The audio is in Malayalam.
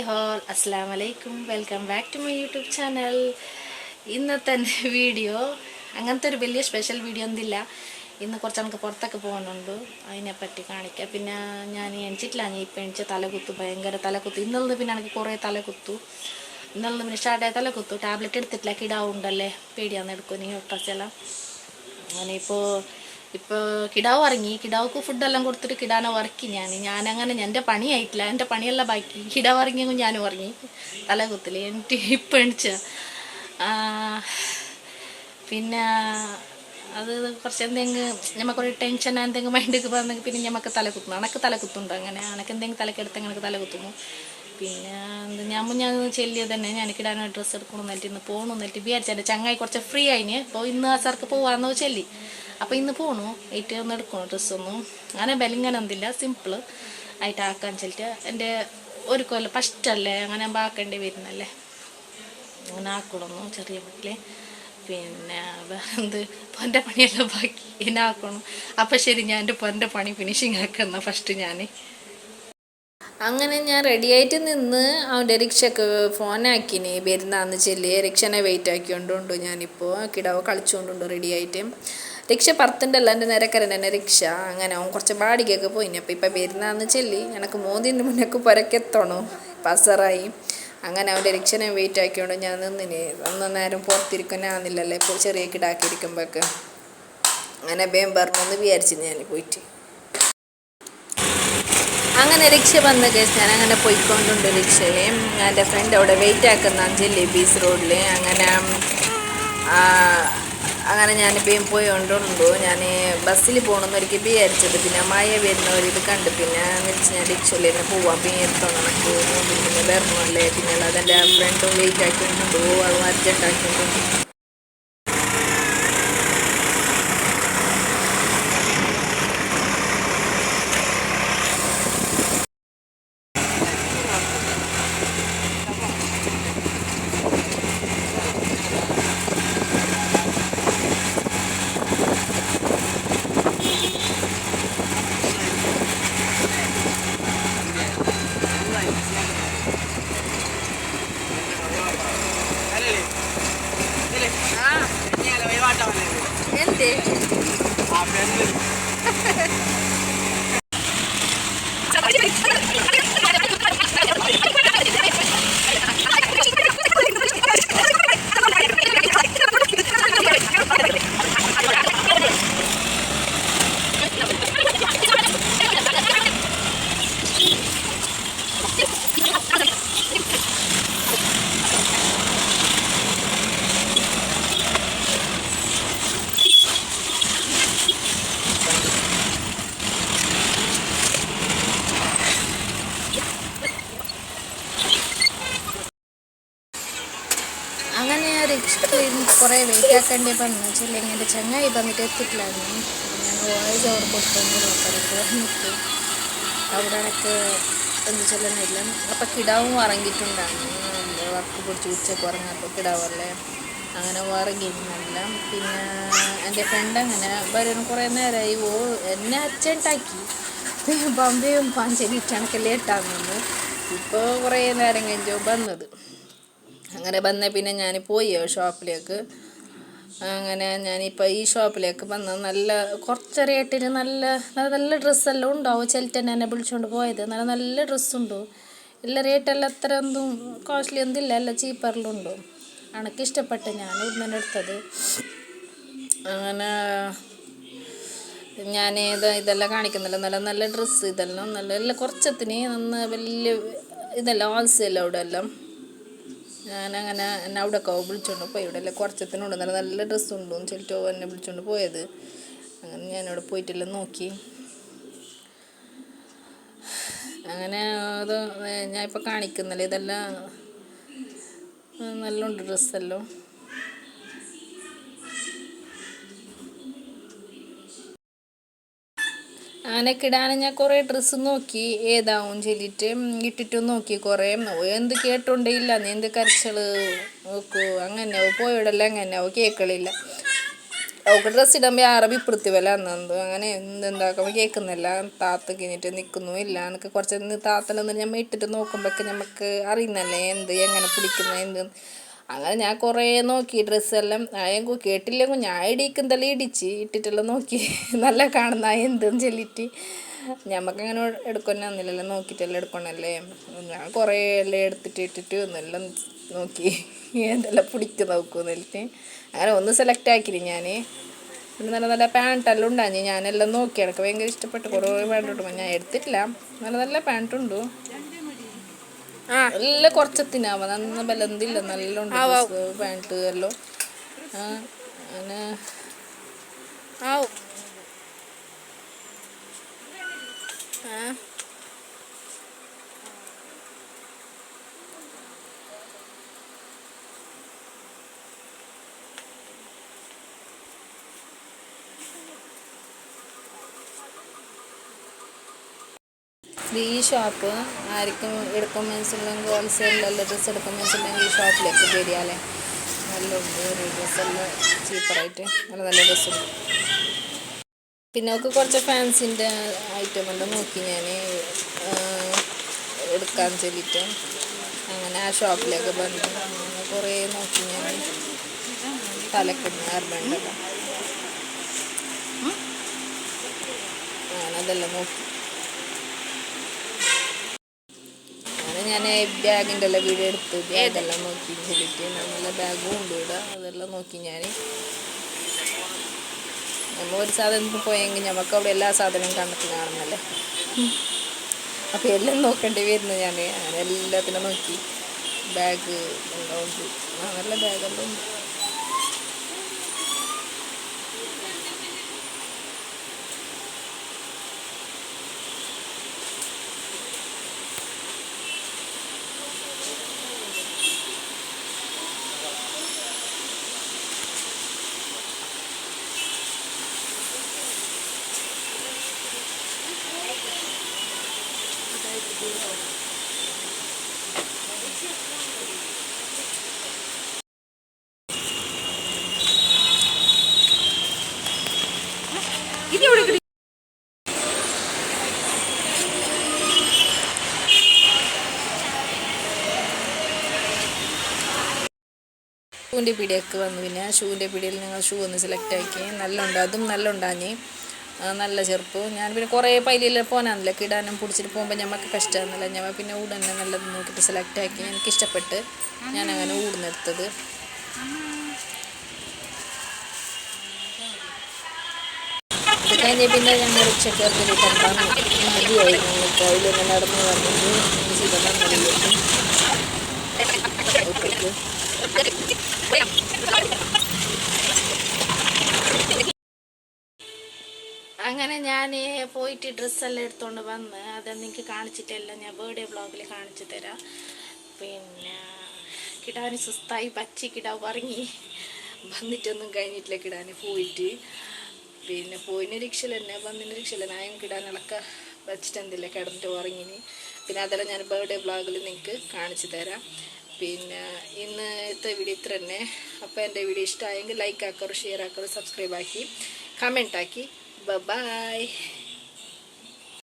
ഹോൾ അസ്സലാമു അലൈക്കും, welcome back to my YouTube channel. ഇന്നത്തെ വീഡിയോ അങ്ങനത്തെ ഒരു വലിയ സ്പെഷ്യൽ വീഡിയോ ഒന്നുമില്ല. ഇന്ന് കുറച്ച് നമുക്ക് പുറത്തൊക്കെ പോകുന്നുണ്ട്, അതിനെപ്പറ്റി കാണിക്കാം. പിന്നെ ഞാൻ എണിച്ചിട്ടില്ല, ഞാൻ ഇപ്പം എണിച്ച തലകുത്തു, ഭയങ്കര തലകുത്തു. ഇന്നലെ പിന്നെ എനിക്ക് കുറേ തലകുത്തു. ഇന്നലെ പിന്നെ സ്റ്റാർട്ടായ തലകുത്തു. ടാബ്ലറ്റ് എടുത്തിട്ടില്ല, കിടാവുണ്ടല്ലേ, പേടിയാന്ന് എടുക്കും നീ ഒട്ടച്ചെല്ലാം. അങ്ങനെ ഇപ്പോൾ കിടാവ് ഇറങ്ങി, കിടാവുക്ക് ഫുഡെല്ലാം കൊടുത്തിട്ട് കിടാനെ ഉറക്കി. ഞാനങ്ങനെ എൻ്റെ പണിയായിട്ടില്ല, എൻ്റെ പണിയെല്ലാം ബാക്കി. കിടാവ് ഇറങ്ങിയെങ്കിൽ ഞാനും ഉറങ്ങി തലകുത്തിൽ. എനിക്ക് ഇപ്പം എണിച്ച പിന്നെ അത് കുറച്ച് എന്തെങ്കിലും നമുക്കൊരു ടെൻഷൻ എന്തെങ്കിലും മൈൻഡൊക്കെ പറഞ്ഞെങ്കിൽ പിന്നെ നമുക്ക് തലകുത്തുന്നു. അനക്ക് തലകുത്തുണ്ട്, അങ്ങനെ അനക്ക് എന്തെങ്കിലും തലക്കെടുത്ത് അങ്ങനെ തലകുത്തുന്നു. പിന്നെ ഞാൻ ചെല്ലിയത് തന്നെ, ഞാനിക്കിടാനോ ഡ്രസ്സ് എടുക്കണം എന്നിട്ട് ഇന്ന് പോകണം എന്നിട്ട് വിചാരിച്ചു. എൻ്റെ ചങ്ങായി കുറച്ച് ഫ്രീ ആയിന്, അപ്പോൾ ഇന്ന് ആ സാർക്ക് പോകാമെന്നോ ചെല്ലി. അപ്പോൾ ഇന്ന് പോകണു ഏറ്റ് ഒന്ന് എടുക്കണം ഡ്രസ്സൊന്നും. അങ്ങനെ ബലിങ്ങനെ എന്തില്ല, സിമ്പിൾ ആയിട്ട് ആക്കാൻ ചെല്ലിട്ട് എൻ്റെ ഒരു കൊല്ലം ഫസ്റ്റല്ലേ അങ്ങനെ ആക്കേണ്ടി വരുന്നല്ലേ, അങ്ങനെ ആക്കണമെന്നു ചെറിയ വീട്ടിൽ. പിന്നെ എന്ത് പൊൻ്റെ പണിയെല്ലാം ബാക്കി എന്നെ ആക്കണം. അപ്പം ശരി, ഞാൻ എൻ്റെ പൊൻ്റെ പണി ഫിനിഷിങ് ആക്കുന്ന ഫസ്റ്റ് ഞാൻ. അങ്ങനെ ഞാൻ റെഡിയായിട്ട് നിന്ന് അവൻ്റെ റിക്ഷയ്ക്ക് ഫോനാക്കിന് വരുന്നാന്ന് ചെല്ലി. റിക്ഷനെ വെയിറ്റ് ആക്കിക്കൊണ്ടുണ്ട് ഞാനിപ്പോൾ. കിടാവ് കളിച്ചുകൊണ്ടുണ്ട് റെഡിയായിട്ട്. റിക്ഷ പറത്തുണ്ടല്ലോ, എൻ്റെ നിരക്കരൻ തന്നെ റിക്ഷ. അങ്ങനെ അവൻ കുറച്ച് ബാടിക്കൊക്കെ പോയിന്. അപ്പോൾ ഇപ്പം വരുന്നാന്ന് ചെല്ലി. എനിക്ക് മോദിൻ്റെ മുന്നേക്ക് പുരക്കെത്തണോ, പസറായി. അങ്ങനെ അവൻ്റെ റിക്ഷനെ വെയിറ്റ് ആക്കിക്കൊണ്ട് ഞാൻ നിന്നിന്. നേരം പുറത്തിരിക്കാനാകുന്നില്ലല്ലോ ഇപ്പോൾ ചെറിയ കിടാക്കിയിരിക്കുമ്പോഴൊക്കെ. അങ്ങനെ വേഗം പറഞ്ഞെന്ന് വിചാരിച്ചു ഞാൻ പോയിട്ട്. അങ്ങനെ റിക്ഷ വന്ന കേസ് ഞാൻ അങ്ങനെ പോയിക്കൊണ്ടുണ്ട് റിക്ഷയെ. എൻ്റെ ഫ്രണ്ട് അവിടെ വെയിറ്റ് ആക്കുന്ന അഞ്ചല് ബീച്ച് റോഡിൽ. അങ്ങനെ ഞാൻ ഇപ്പം പോയിക്കൊണ്ടുണ്ടു. ഞാൻ ബസ്സിൽ പോകണമെന്ന് ഒരിക്കൽ വിചാരിച്ചത്, പിന്നെ മഴ വരുന്ന ഒരിത് കണ്ട് പിന്നെ വെച്ച് ഞാൻ റിക്ഷയിൽ തന്നെ പോവാം. പിന്നെ എത്തണം എനിക്ക് മുമ്പിൽ പിന്നെ വരണമല്ലേ. പിന്നെ അതെൻ്റെ ഫ്രണ്ടും വെയിറ്റ് ആക്കിയിട്ടുണ്ടോ, അത് അർജൻറ്റ് ആക്കിയിട്ടുണ്ട്. എന്ത് അങ്ങനെ റിക്ഷയിൽ കുറേ വെയിറ്റ് ആക്കേണ്ടി വന്നു വെച്ചാൽ എൻ്റെ ചങ്ങായി വന്നിട്ട് എത്തിയിട്ടില്ലായിരുന്നു. ഞാൻ വോയിസ് ഓവർ കൊടുത്തൊന്നും പറഞ്ഞിട്ട് അവിടെ എനിക്ക് എന്ത് ചൊല്ലുന്നില്ല. അപ്പം കിടാവും ഉറങ്ങിയിട്ടുണ്ടായിരുന്നു. എൻ്റെ വർക്ക് പിടിച്ച് ഉച്ചയ്ക്ക് ഉറങ്ങാപ്പോൾ കിടാവല്ലേ, അങ്ങനെ ഉറങ്ങിയിരുന്നില്ല. പിന്നെ എൻ്റെ ഫ്രണ്ട് അങ്ങനെ വരും കുറേ നേരമായി. എന്നെ അച്ചണ്ടാക്കി ബമ്പയും പാഞ്ചലിട്ടാണൊക്കെ ലേറ്റാകുന്നു. ഇപ്പോൾ കുറേ നേരം കഴിഞ്ഞോ വന്നത്. അങ്ങനെ വന്ന പിന്നെ ഞാൻ പോയി ഷോപ്പിലേക്ക്. അങ്ങനെ ഞാനിപ്പോൾ ഈ ഷോപ്പിലേക്ക് വന്ന് നല്ല കുറച്ച് റേറ്റിന് നല്ല നല്ല ഡ്രസ്സെല്ലാം ഉണ്ടാവും. ചെലറ്റന്നെ എന്നെ വിളിച്ചുകൊണ്ട് പോയത്. നല്ല നല്ല ഡ്രസ്സുണ്ടോ, എല്ലാ റേറ്റെല്ലാം അത്ര ഒന്നും കോസ്റ്റ്ലി ഒന്നുമില്ല, എല്ലാം ചീപ്പറിലുണ്ടോ. എനിക്കിഷ്ടപ്പെട്ട് ഞാൻ ഇവിടുന്ന് എടുത്തത്. അങ്ങനെ ഞാൻ ഇതെല്ലാം കാണിക്കുന്നില്ല, നല്ല നല്ല ഡ്രസ്സ് ഇതെല്ലാം നല്ല എല്ലാം കുറച്ചത്തിന് വലിയ ഇതെല്ലാം ഹോൾസെയിൽ അവിടെ എല്ലാം. ഞാനങ്ങനെ എന്നെ അവിടെയൊക്കെ വിളിച്ചുകൊണ്ട് പോയി. ഇവിടെ എല്ലാം കുറച്ചത്തിനുണ്ട്, നല്ല നല്ല ഡ്രസ്സുണ്ടോ ചെല്ലിട്ടോ എന്നെ വിളിച്ചുകൊണ്ട് പോയത്. അങ്ങനെ ഞാനവിടെ പോയിട്ടെല്ലാം നോക്കി. അങ്ങനെ അത് ഞാനിപ്പോൾ കാണിക്കുന്നില്ല, ഇതെല്ലാം നല്ലുണ്ട് ഡ്രസ്സെല്ലാം. അങ്ങനെയൊക്കെ ഇടാനും ഞാൻ കുറേ ഡ്രസ്സ് നോക്കി, ഏതാവും ചൊല്ലിയിട്ട് ഇട്ടിട്ടും നോക്കി കുറേ. എന്ത് കേട്ടോണ്ടേ ഇല്ല, നീ എന്ത് കരച്ചള് നോക്കൂ, അങ്ങനെ പോയിടല്ല, അങ്ങനെ കേൾക്കളില്ല. അവൾക്ക് ഡ്രസ്സ് ഇടുമ്പോൾ അറബി ഇപ്പുറത്തി വില അന്നു അങ്ങനെ എന്തെന്താക്കുമ്പോൾ കേൾക്കുന്നില്ല. താത്ത കഴിഞ്ഞിട്ട് നിൽക്കുന്നു ഇല്ല എനിക്ക് കുറച്ച് താത്തലൊന്നും ഞമ്മ ഇട്ടിട്ട് നോക്കുമ്പോഴൊക്കെ നമുക്ക് അറിയുന്നല്ലേ എങ്ങനെ പിടിക്കുന്നത് എന്ത്. അങ്ങനെ ഞാൻ കുറേ നോക്കി ഡ്രസ്സെല്ലാം കേട്ടില്ലെങ്കിൽ ഞാൻ ഇടിക്കുന്നതെല്ലാം ഇട്ടിട്ടെല്ലാം നോക്കി നല്ല കാണുന്ന എന്തെന്ന് ചൊല്ലിയിട്ട് ഞമ്മക്കങ്ങനെ എടുക്കൊന്നില്ലല്ലോ നോക്കിയിട്ടെല്ലാം എടുക്കണല്ലേ. ഞാൻ കുറേ എല്ലാം എടുത്തിട്ട് ഒന്നെല്ലാം നോക്കി എന്തെല്ലാം പിടിക്ക് നോക്കുന്നിട്ട് അങ്ങനെ ഒന്ന് സെലക്ട് ആക്കിന് ഞാൻ. പിന്നെ നല്ല നല്ല പാൻറ്റെല്ലാം ഉണ്ടാഞ്ഞ് ഞാനെല്ലാം നോക്കി എനിക്ക് ഭയങ്കര ഇഷ്ടപ്പെട്ടു. കുറേ പാൻറ്റ് കിട്ടുമ്പോൾ ഞാൻ എടുത്തിട്ടില്ല. നല്ല നല്ല പാൻറ്റുണ്ടു എല്ലാം കുറച്ചത്തിനാവുക നന്ന ബലന്തില്ല നല്ല ഉണ്ട് പാൻറ്റ് എല്ലാം അങ്ങനെ ഈ ഷോപ്പ് ആർക്കും എടുക്കാൻ മനസ്സിലെങ്കിൽ ഹോൾസെയിലെല്ലാം ഡ്രസ്സ് എടുക്കാൻ മനസ്സിലെങ്കിൽ ഈ ഷോപ്പിലേക്ക് വരികയല്ലേ. നല്ല ഉണ്ട് ഒരു ഡ്രസ്സെല്ലാം ചീപ്പറായിട്ട് നല്ല നല്ല ഡ്രസ്സുണ്ട്. പിന്നെ ഒക്കെ കുറച്ച് ഫാൻസിൻ്റെ ഐറ്റം എല്ലാം നോക്കി ഞാൻ എടുക്കാൻ ചൊല്ലിയിട്ട് അങ്ങനെ ആ ഷോപ്പിലേക്ക് വന്നു. അങ്ങനെ കുറേ നോക്കി ഞാൻ തലക്കുന്ന ഹെയർബാൻഡെല്ലാം അങ്ങനെ അതെല്ലാം നോക്കി. ഞാൻ ബാഗിൻ്റെ എല്ലാം വീഡിയോ എടുത്ത് ബാഗെല്ലാം നോക്കി ചൊല്ലിയിട്ട് നല്ല ബാഗും ഉണ്ട് ഇവിടെ. അതെല്ലാം നോക്കി ഞാൻ. നമ്മൾ ഒരു സാധനത്തിന് പോയെങ്കിൽ നമുക്ക് അവിടെ എല്ലാ സാധനവും കണ്ടിട്ട് കാണുന്നല്ലേ. അപ്പോൾ എല്ലാം നോക്കേണ്ടി വരുന്നു ഞാൻ. അങ്ങനെ എല്ലാത്തിനും നോക്കി. ബാഗ് ഉണ്ട് നല്ല ബാഗെല്ലാം ഉണ്ട്. ഷൂവിൻ്റെ പീടിയൊക്കെ വന്നു. പിന്നെ ഷൂവിൻ്റെ പീടിയിൽ ഞങ്ങൾ ഷൂ ഒന്ന് സെലക്ട് ആക്കി. നല്ല ഉണ്ട്, അതും നല്ല ഉണ്ടാഞ്ഞ് നല്ല ചെറുപ്പ്. ഞാൻ പിന്നെ കുറേ പൈലെല്ലാം പോകാനല്ല കിടാനും പിടിച്ചിട്ട് പോകുമ്പോൾ ഞമ്മക്ക് കഷ്ടമാകുന്നില്ല. ഞാൻ പിന്നെ ഊടന്നെ നല്ലത് നോക്കിയിട്ട് സെലക്ട് ആക്കി. എനിക്കിഷ്ടപ്പെട്ട് ഞാനങ്ങനെ ഊടുന്നെടുത്തത്. അത് കഴിഞ്ഞ് പിന്നെ ഞങ്ങൾ ഉച്ചക്ക് മതിയായി. ഞങ്ങൾക്ക് അതിലൊന്ന് നടന്ന് വന്നിട്ട് അങ്ങനെ ഞാൻ പോയിട്ട് ഡ്രസ്സെല്ലാം എടുത്തുകൊണ്ട് വന്ന് അതെല്ലാം എനിക്ക് കാണിച്ചിട്ടെല്ലാം ഞാൻ ബർത്ത്ഡേ വ്ളോഗിൽ കാണിച്ചു തരാം. പിന്നെ കിടാന് സുസ്തായി പച്ചി കിടാവ് ഇറങ്ങി വന്നിട്ടൊന്നും കഴിഞ്ഞിട്ടില്ല. കിടാന് പോയിട്ട് പിന്നെ പോയിന് റിക്ഷയിൽ തന്നെ വന്നിന് റിക്ഷയിൽ നായം കിടാനൊക്കെ വെച്ചിട്ട് എന്തില്ല കിടന്നിട്ട് ഉറങ്ങിന്. പിന്നെ അതെല്ലാം ഞാൻ ബർത്ത്ഡേ വ്ളോഗിൽ നിങ്ങൾക്ക് കാണിച്ചു തരാം. പിന്നെ ഇന്നത്തെ വീഡിയോ ഇത്ര തന്നെ. അപ്പോൾ എൻ്റെ വീഡിയോ ഇഷ്ടമായെങ്കിൽ ലൈക്ക് ആക്കാറ്, ഷെയർ ആക്കാറ്, സബ്സ്ക്രൈബ് ആക്കി, കമൻറ്റ് ആക്കി. Bye-bye.